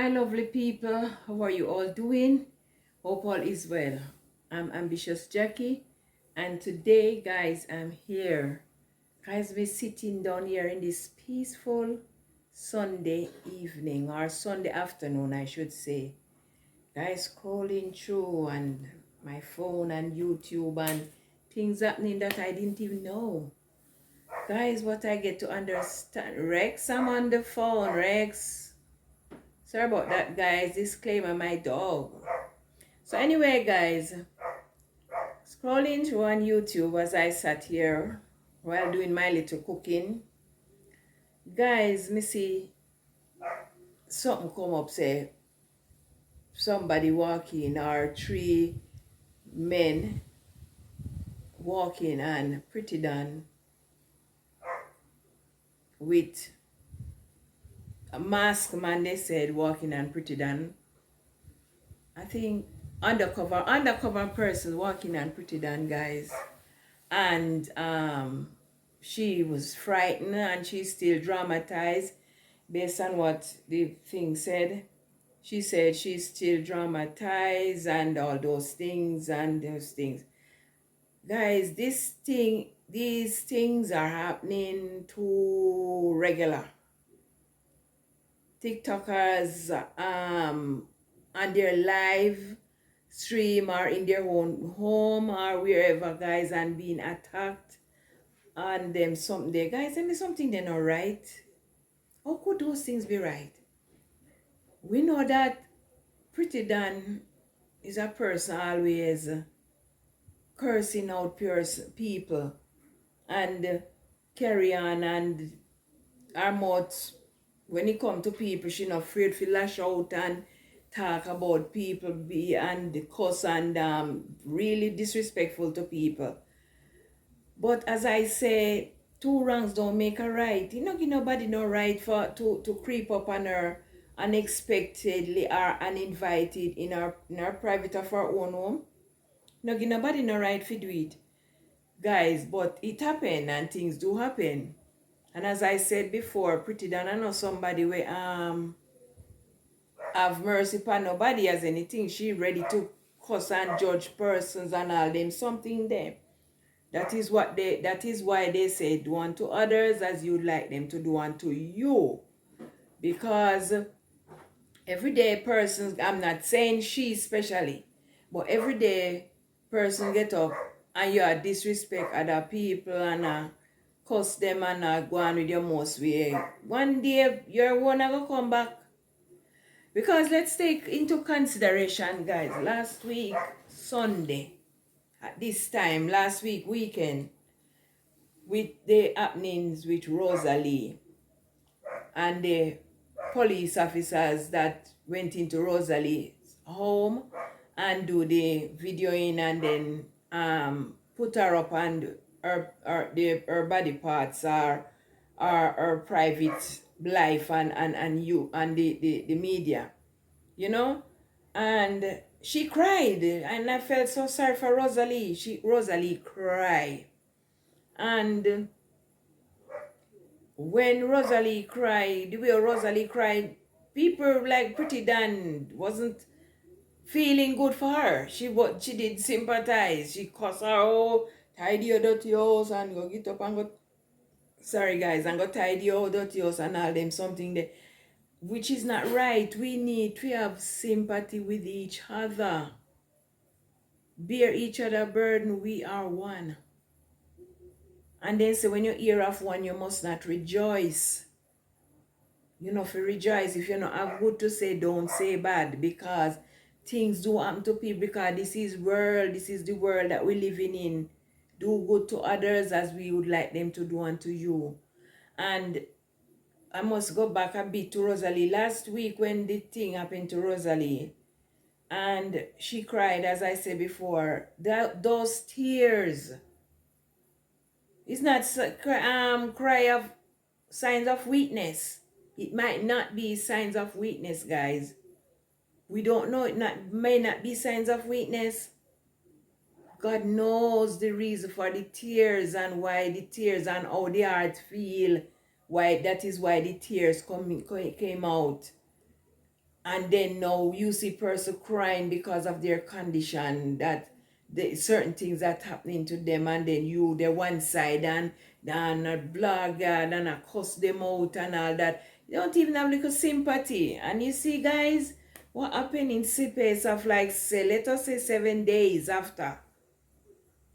My lovely people, how are you all doing? Hope all is well. I'm Ambitious Jackie, and today, guys, I'm here. Guys, we're sitting down here in this peaceful Sunday evening, or Sunday afternoon, I should say. Guys, scrolling through and my phone and YouTube and things happening that I didn't even know. Guys, what I get to understand, Rex, I'm on the phone, Rex. Sorry about that, guys. Disclaimer, my dog. So anyway, guys, scrolling through on YouTube as I sat here while doing my little cooking. Guys, me see something come up, say somebody walking or three men walking and pretty done with a mask man, they said, walking and pretty done. I think undercover person walking and pretty done, guys. And she was frightened and she still dramatized based on what the thing said. She said she's still dramatized and all those things and those things. Guys, these things are happening too regular. TikTokers on their live stream or in their own home or wherever, guys, and being attacked on them something there. Guys, tell me something they're not right. How could those things be right? We know that Pretty Dan is a person always cursing out people and carry on, and her mouth, when it come to people, she not afraid to lash out and talk about people and cuss and really disrespectful to people. But as I say, two wrongs don't make a right. You know, give nobody no right to creep up on her unexpectedly or uninvited in our private of our own home. No, give nobody no right to do it, guys. But it happen and things do happen. And as I said before, Pretty Dan, I know somebody where have mercy upon nobody as anything. She ready to cuss and judge persons and all them something there. That is why they say do unto others as you'd like them to do unto you. Because everyday persons, I'm not saying she especially, but everyday person get up and you disrespect other people and cuss them and go on with your most way. One day your one gonna come back. Because let's take into consideration, guys, last week, Sunday, at this time, last week, weekend, with the happenings with Rosalie and the police officers that went into Rosalie's home and do the videoing and then put her up and her body parts are her private life and you and the media, you know. And she cried and I felt so sorry for Rosalie. Rosalie cried. And when Rosalie cried, the way Rosalie cried, people like Pretty Dan wasn't feeling good for her. She did sympathize. She cussed her, oh, tidy your dirty house and go get up and go, sorry guys, and go tidy your dirty house and all them something there, which is not right. We need to have sympathy with each other. Bear each other burden, we are one. And then say when you hear of one, you must not rejoice. You know, if you rejoice, if you not have good to say, don't say bad, because things do happen to people, because this is the world that we're living in. Do good to others as we would like them to do unto you. And I must go back a bit to Rosalie. Last week when the thing happened to Rosalie, and she cried, as I said before, those tears, it's not cry of signs of weakness. It might not be signs of weakness, guys. We don't know. May not be signs of weakness. God knows the reason for the tears and why the tears and how the heart feel. That is why the tears came out. and then now you see person crying because of their condition, that the certain things that happening to them, and then you the one side and a blog and a cuss them out and all that. You don't even have little sympathy. And you see, guys, what happened in space of like, say, let us say 7 days after.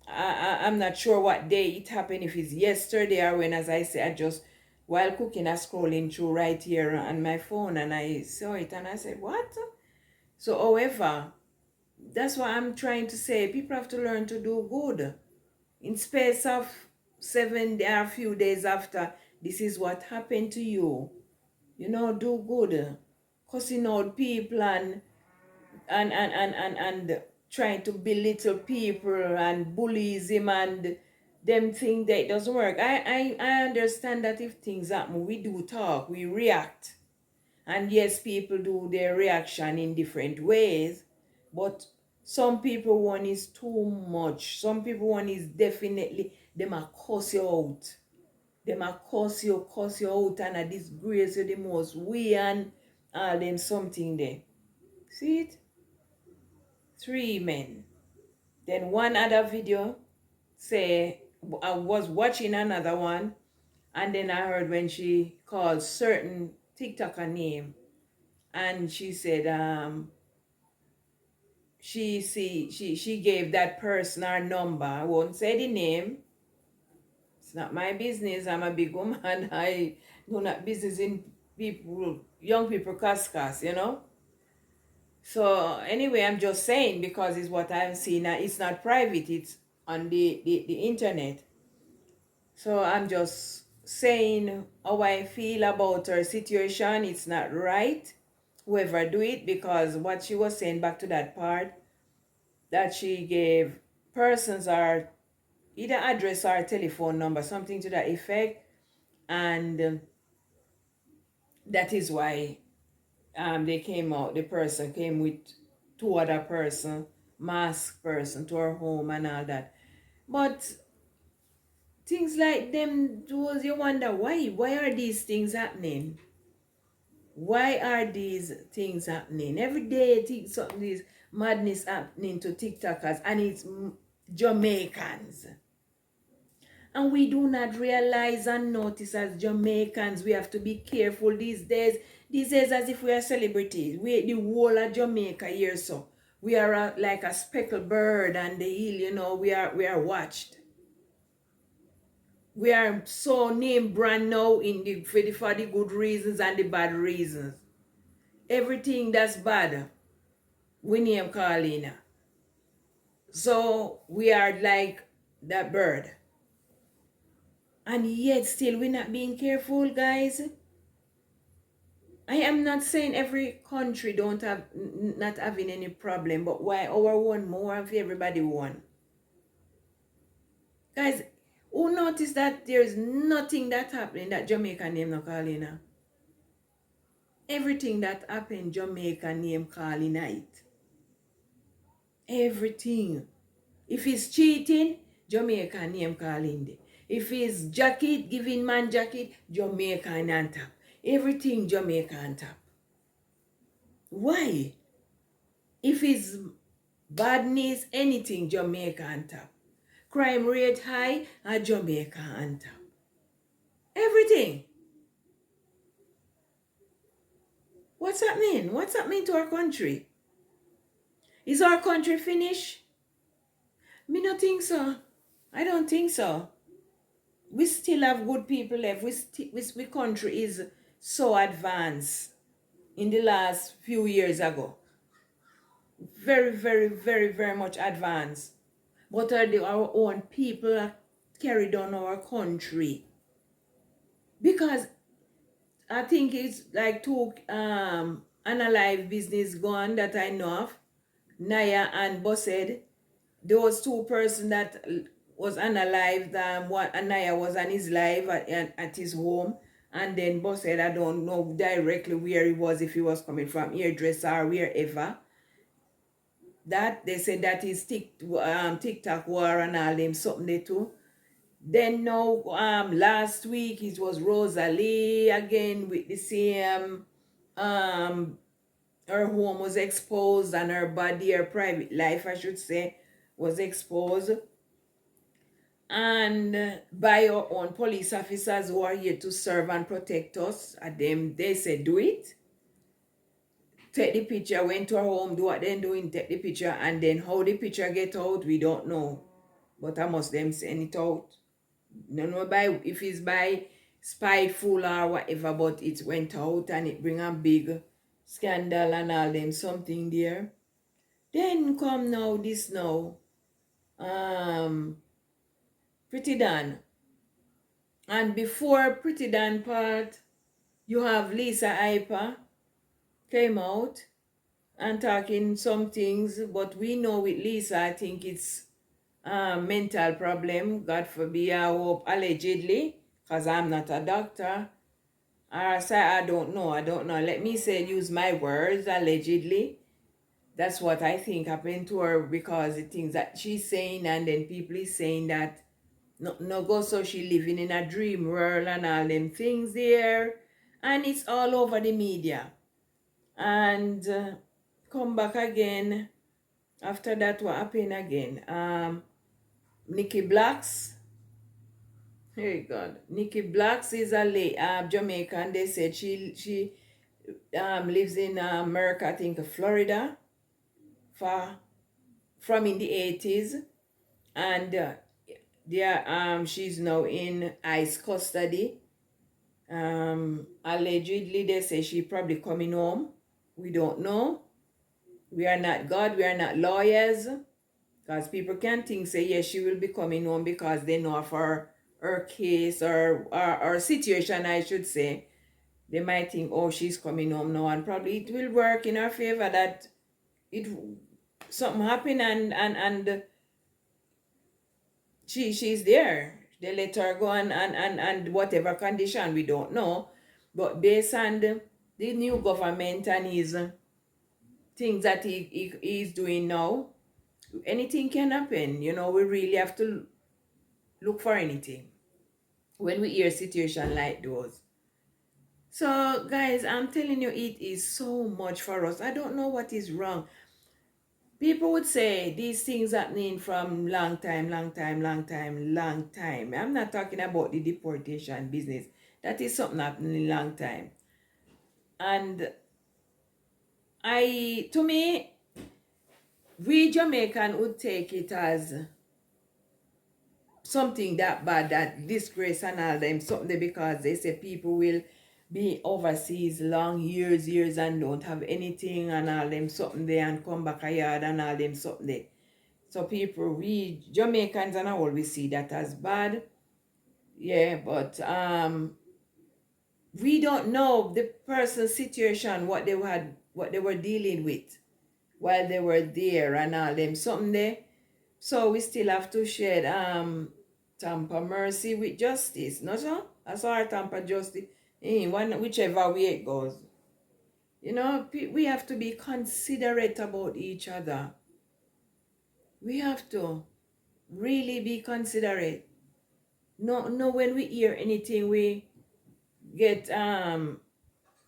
I'm not sure what day it happened, if it's yesterday or when, as I say, I just, while cooking, I scrolling through right here on my phone and I saw it and I said, what? So, however, that's what I'm trying to say. People have to learn to do good. In space of 7 days, a few days after, this is what happened to you. You know, do good. Cussing out people and trying to belittle people and bullyism and them think that it doesn't work. I understand that if things happen, we do talk, we react. And yes, people do their reaction in different ways, but some people one is too much. Some people one is definitely, they might cuss you out. They might cuss you out and a disgrace you the most. We and all them something there. See it? 3 men. Then one other video say, I was watching another one, and then I heard when she called certain TikToker name, and she said she gave that person her number. I won't say the name. It's not my business. I'm a big woman. I do not business in people, young people cascas, you know. So anyway, I'm just saying because it's what I'm seeing. It's not private. It's on the internet. So I'm just saying how I feel about her situation. It's not right, whoever do it, because what she was saying back to that part, that she gave persons our either address or telephone number, something to that effect, and that is why they came out. The person came with two other person, masked person, to her home and all that. But things like them, those you wonder why are these things happening? Why are these things happening? Every day, something is madness happening to TikTokers, and it's Jamaicans. And we do not realize and notice as Jamaicans, we have to be careful these days. These days, as if we are celebrities. We, the whole of Jamaica here, so we are like a speckled bird on the hill. You know, we are watched. We are so name brand now in the for the good reasons and the bad reasons. Everything that's bad, we name calling. So we are like that bird. And yet still we're not being careful, guys. I am not saying every country don't have not having any problem, but why our one more of everybody one? Guys, who noticed that there's nothing that happening that Jamaica name no calling? Everything that happened, Jamaica name calling it. Everything. If it's cheating, Jamaica name calling it. If it's jacket, giving man jacket, Jamaica on top. Everything Jamaica on top. Why? If it's badness, anything Jamaica on top. Crime rate high, Jamaica on top. Everything. What's happening? What's happening to our country? Is our country finished? Me not think so. I don't think so. We still have good people left. We country is so advanced in the last few years ago. Very, very, very, very much advanced. But our own people carried on our country. Because I think it's like two unalive business gone that I know of. Naya and Bossed. Those two persons that was unalived, Naya was on his live at his home. And then Bossed, I don't know directly where he was, if he was coming from hairdresser or wherever. That they said that is TikTok war and all them something they too. Then now last week it was Rosalie again with the same her home was exposed and her body, her private life, I should say, was exposed. And by our own police officers who are here to serve and protect us, and them, they said, do it. Take the picture, went to her home, do what they're doing, take the picture, and then how the picture get out, we don't know. But I must them send it out. No know by if it's by spiteful or whatever, but it went out and it bring a big scandal and all them something there. Then come now this now. Pretty Dan. And before Pretty Dan part, you have Lisa Hyper came out and talking some things, but we know with Lisa, I think it's a mental problem. God forbid, I hope, allegedly, because I'm not a doctor. Or say, I don't know. Let me say, use my words, allegedly. That's what I think happened to her, because the things that she's saying, and then people is saying that no go, so she living in a dream world and all them things there. And it's all over the media. And come back again. After that, what happened again? Nikki Blacks. Hey God, Nikki Blacks is a Jamaican. They said she lives in America, I think Florida, from in the 80s, and she's now in ICE custody. Allegedly, they say she probably coming home. We don't know. We are not God. We are not lawyers. Because people can think, say, yes, she will be coming home because they know of her case or situation, I should say. They might think, oh, she's coming home now, and probably it will work in her favor that it something happen and she's there. They let her go and whatever condition, we don't know. But based on the new government and his things that he's doing now, anything can happen. You know, we really have to look for anything when we hear a situation like those. So guys, I'm telling you, it is so much for us. I don't know what is wrong. People would say these things happening from long time. I'm not talking about the deportation business. That is something happening long time. And to me, we Jamaican would take it as something that bad, that disgrace and all them, something, because they say people will be overseas long years and don't have anything and all them something there and come back a yard and all them something there. So people, we Jamaicans and all, we see that as bad. Yeah, but we don't know the person's situation, what they were dealing with while they were there and all them something there. So we still have to shed tamper mercy with justice, no so? That's our tamper justice. Whichever way it goes. You know, we have to be considerate about each other. We have to really be considerate. No, when we hear anything, we get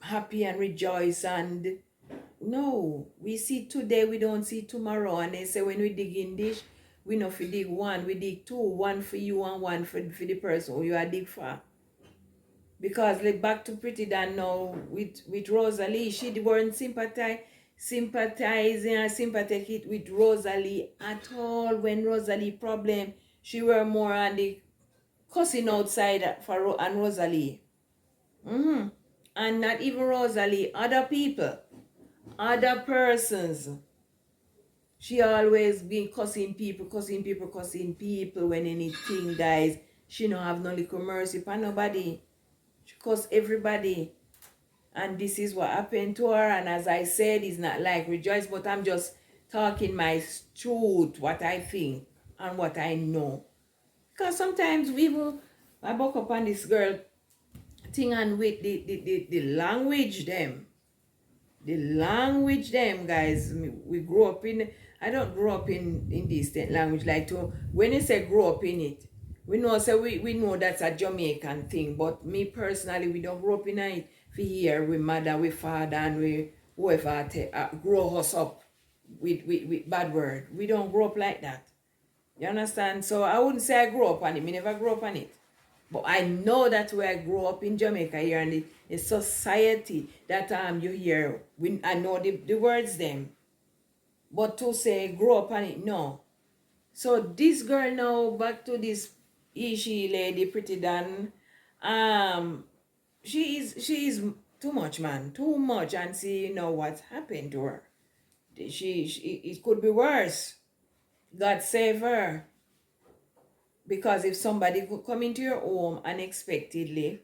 happy and rejoice, and no, we see today, we don't see tomorrow. And they say when we dig in dish, we know if we dig one, we dig two, one for you and one for the person who you are dig for. Because like back to Pretty Dan now with Rosalie, she weren't sympathizing or sympathetic with Rosalie at all. When Rosalie problem, she were more on the cussing outside for and Rosalie. And not even Rosalie, other people, other persons. She always been cussing people when anything dies. She don't have no little mercy for nobody. She cuss everybody. And this is what happened to her. And as I said, it's not like rejoice, but I'm just talking my truth, what I think and what I know. Because sometimes I buck up on this girl thing, and with the language them. The language them, guys, we grew up in, I don't grow up in this language, like to, when you say grow up in it, we know, so we know that's a Jamaican thing, but me personally, we don't grow up in it. We hear with mother, with father, and we whoever grow us up with bad word. We don't grow up like that. You understand? So I wouldn't say I grew up on it. Me never grew up on it. But I know that where I grew up in Jamaica here and the society that you hear, I know the words them. But to say grow up on it, no. So this girl now, back to this Ishi lady, Pretty Dan, she is too much, man, too much, and see, what happened to her. It could be worse. God save her, because if somebody could come into your home unexpectedly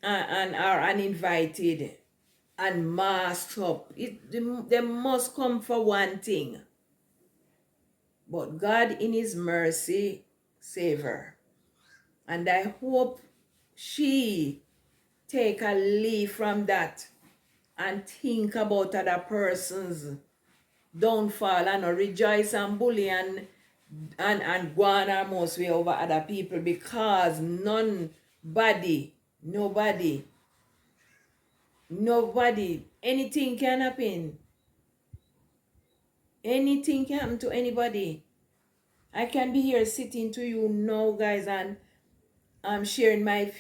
and are uninvited and masked up, they must come for one thing. But God in his mercy save her. And I hope she take a leaf from that and think about other persons downfall and rejoice and bully and go on our most way over other people, because nobody, anything can happen. Anything can happen to anybody. I can be here sitting to you now, guys, and I'm sharing my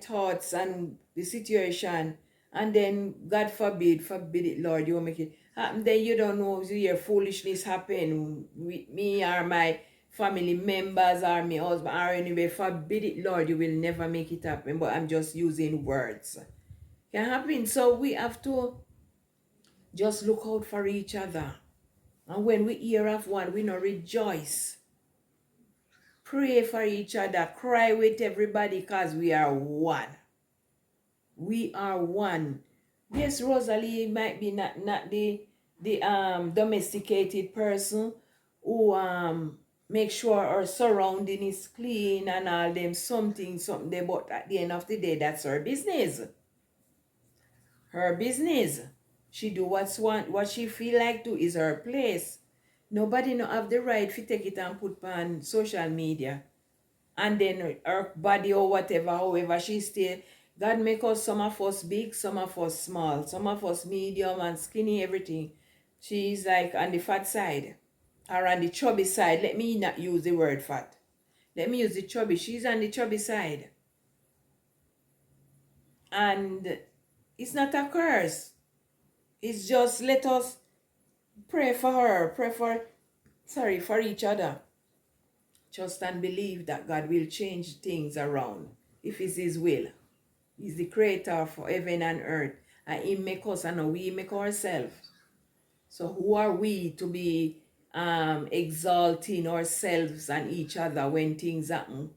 thoughts and the situation, and then God forbid it, Lord, you will make it happen. Then you don't know if your foolishness happen with me or my family members or my husband or anyway. Forbid it, Lord, you will never make it happen. But I'm just using words. Can happen. So we have to just look out for each other. And when we hear of one, we know rejoice. Pray for each other. Cry with everybody, because we are one. We are one. Yes, Rosalie might be not the domesticated person who make sure her surrounding is clean and all them something there, but at the end of the day, that's her business. Her business. She do what she feel like to, is her place. Nobody no have the right to take it and put on social media. And then her body or whatever, however she stay. God make us, some of us big, some of us small, some of us medium and skinny, everything. She's like on the fat side or on the chubby side. Let me not use the word fat. Let me use the chubby. She's on the chubby side. And it's not a curse. It's just let us pray for her, for each other. Trust and believe that God will change things around if it's his will. He's the creator for heaven and earth. And he make us and we make ourselves. So who are we to be exalting ourselves and each other when things happen?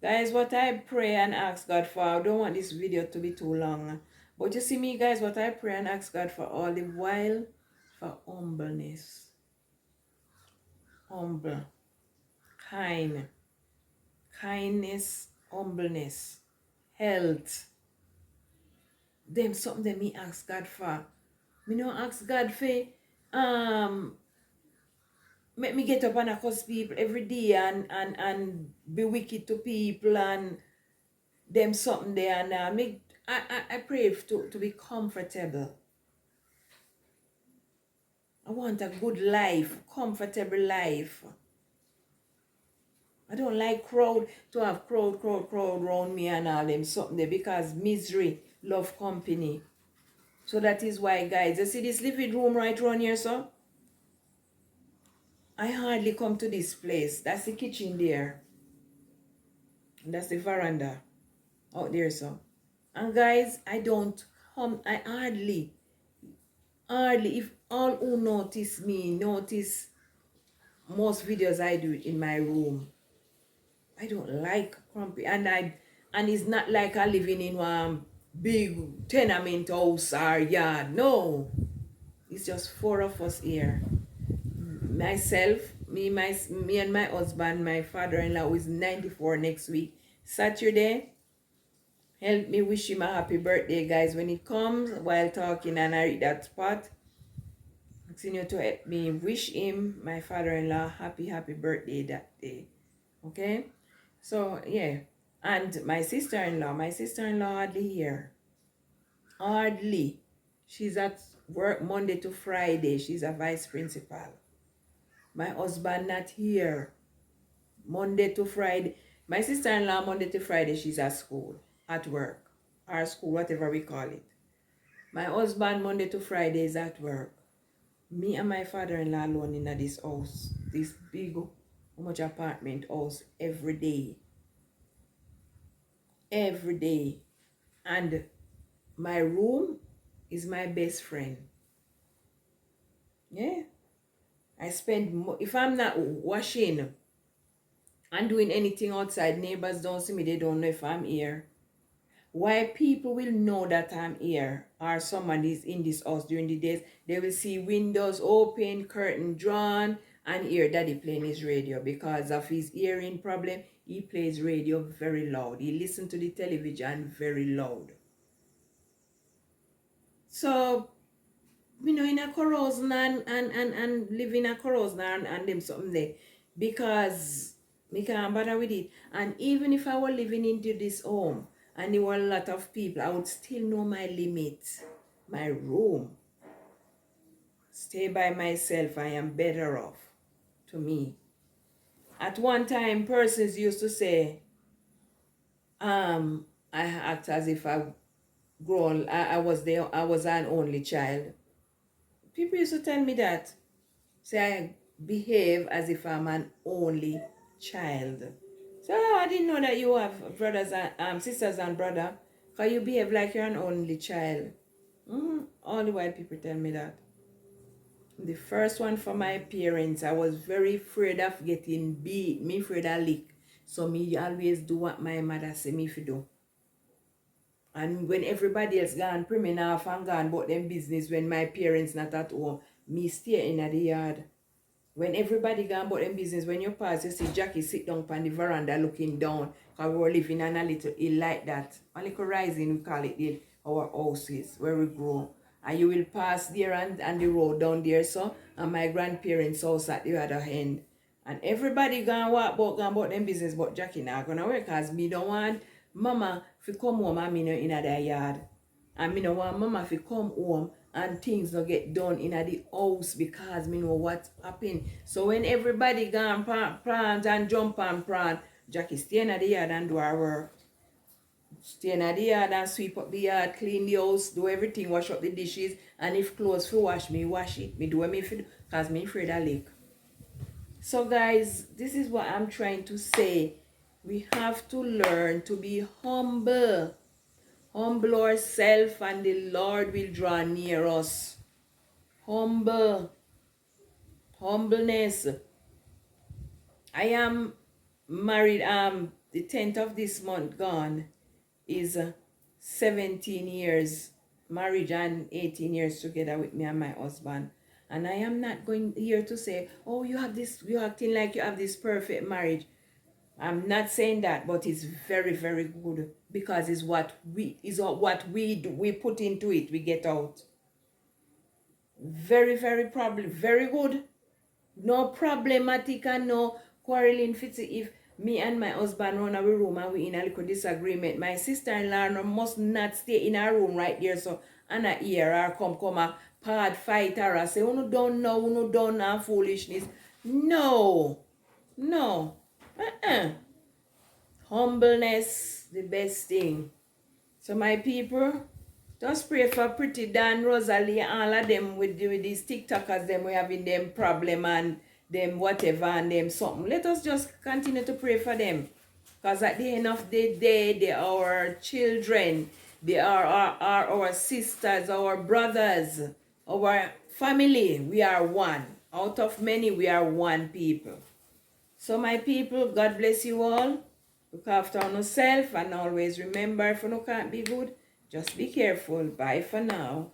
Guys, what I pray and ask God for, I don't want this video to be too long. But you see me, guys, what I pray and ask God for all the while, for humbleness. Humble. Kindness, humbleness, health. Them something that me ask God for. Me no ask God for make me get up and accuse people every day and be wicked to people and them something there, and I pray to be comfortable. I want a good life, comfortable life. I don't like to have crowd around me and all them something there, because misery love company. So that is why, guys, you see this living room right around here, so I hardly come to this place. That's the kitchen there. And that's the veranda out there, so. And guys, I hardly, if all who notice me, notice most videos I do in my room. I don't like crumpy, and it's not like I living in one big tenement house or yard. No, it's just 4 of us here. Myself, me and my husband, my father-in-law, who is 94 next week, Saturday. Help me wish him a happy birthday, guys, when it comes, while talking and I read that spot. Asking you to help me wish him, my father-in-law, happy birthday that day. Okay? So, yeah. And my sister-in-law hardly here. Hardly. She's at work Monday to Friday. She's a vice principal. My husband not here Monday to Friday. My sister-in-law Monday to Friday, she's at school, at work, or school, whatever we call it. My husband Monday to Friday is at work. Me and my father-in-law alone in this house, this big, how much apartment house every day. Every day. And my room is my best friend. Yeah. I spend, if I'm not washing and doing anything outside, neighbors don't see me, they don't know if I'm here. Why people will know that I'm here or someone is in this house during the days, they will see windows open, curtain drawn, and hear daddy playing his radio. Because of his hearing problem, he plays radio very loud. He listens to the television very loud. So, in a corrosion and live in a corrosion and them something there. Because me can't bother with it. And even if I were living into this home and there were a lot of people, I would still know my limits, my room. Stay by myself, I am better off, to me. At one time, persons used to say, I act as if I was an only child. People used to tell me that. Say I behave as if I'm an only child. So I didn't know that you have brothers and sisters and brother, because you behave like you're an only child. All the white people tell me that. The first one for my parents, I was very afraid of getting beat. Me afraid of lick. So me always do what my mother say me to do. And when everybody else gone, me off and gone about them business when my parents not at home, me stay in the yard. When everybody gone about them business, when you pass, you see Jackie sit down on the veranda looking down. Because we were living on a little hill like that. A little rising, we call it hill, our houses, where we grow. And you will pass there and the road down there, so. And my grandparents' house at the other end. And everybody gone about them business, but Jackie not gonna work. Because me don't want mama to come home and me no in the yard. And me no want mama to come home and things don't get done in the house because me know what's happened. So when everybody gone plant and jump and plant, Jackie stay in the yard and do her work. Stay in the yard and sweep up the yard, clean the house, do everything, wash up the dishes. And if clothes for wash, me wash it. Me do what me for do, because me afraid of leak. So guys, this is what I'm trying to say. We have to learn to be humble. Humble ourselves and the Lord will draw near us. Humble. Humbleness. I am married, the 10th of this month gone is 17 years marriage and 18 years together with me and my husband. And I am not going here to say, oh, you're acting like you have this perfect marriage. I'm not saying that, but it's very, very good because it's what we do. We put into it, we get out. Very, very very good. No problematic and no quarreling fit. If me and my husband run our room and we in a little disagreement, my sister-in-law must not stay in our room right there. So Anna here or come a part fight her or say, "Uno don't know, uno don't know foolishness." No. Humbleness, the best thing. So my people, just pray for Pretti, Dan, Rosalie, all of them with these TikTokers, them we having them problem and them whatever and them something. Let us just continue to pray for them. Because at the end of the day, they are our children. They are our sisters, our brothers, our family. We are one. Out of many, we are one people. So my people, God bless you all. Look after yourself and always remember if you can't be good, just be careful. Bye for now.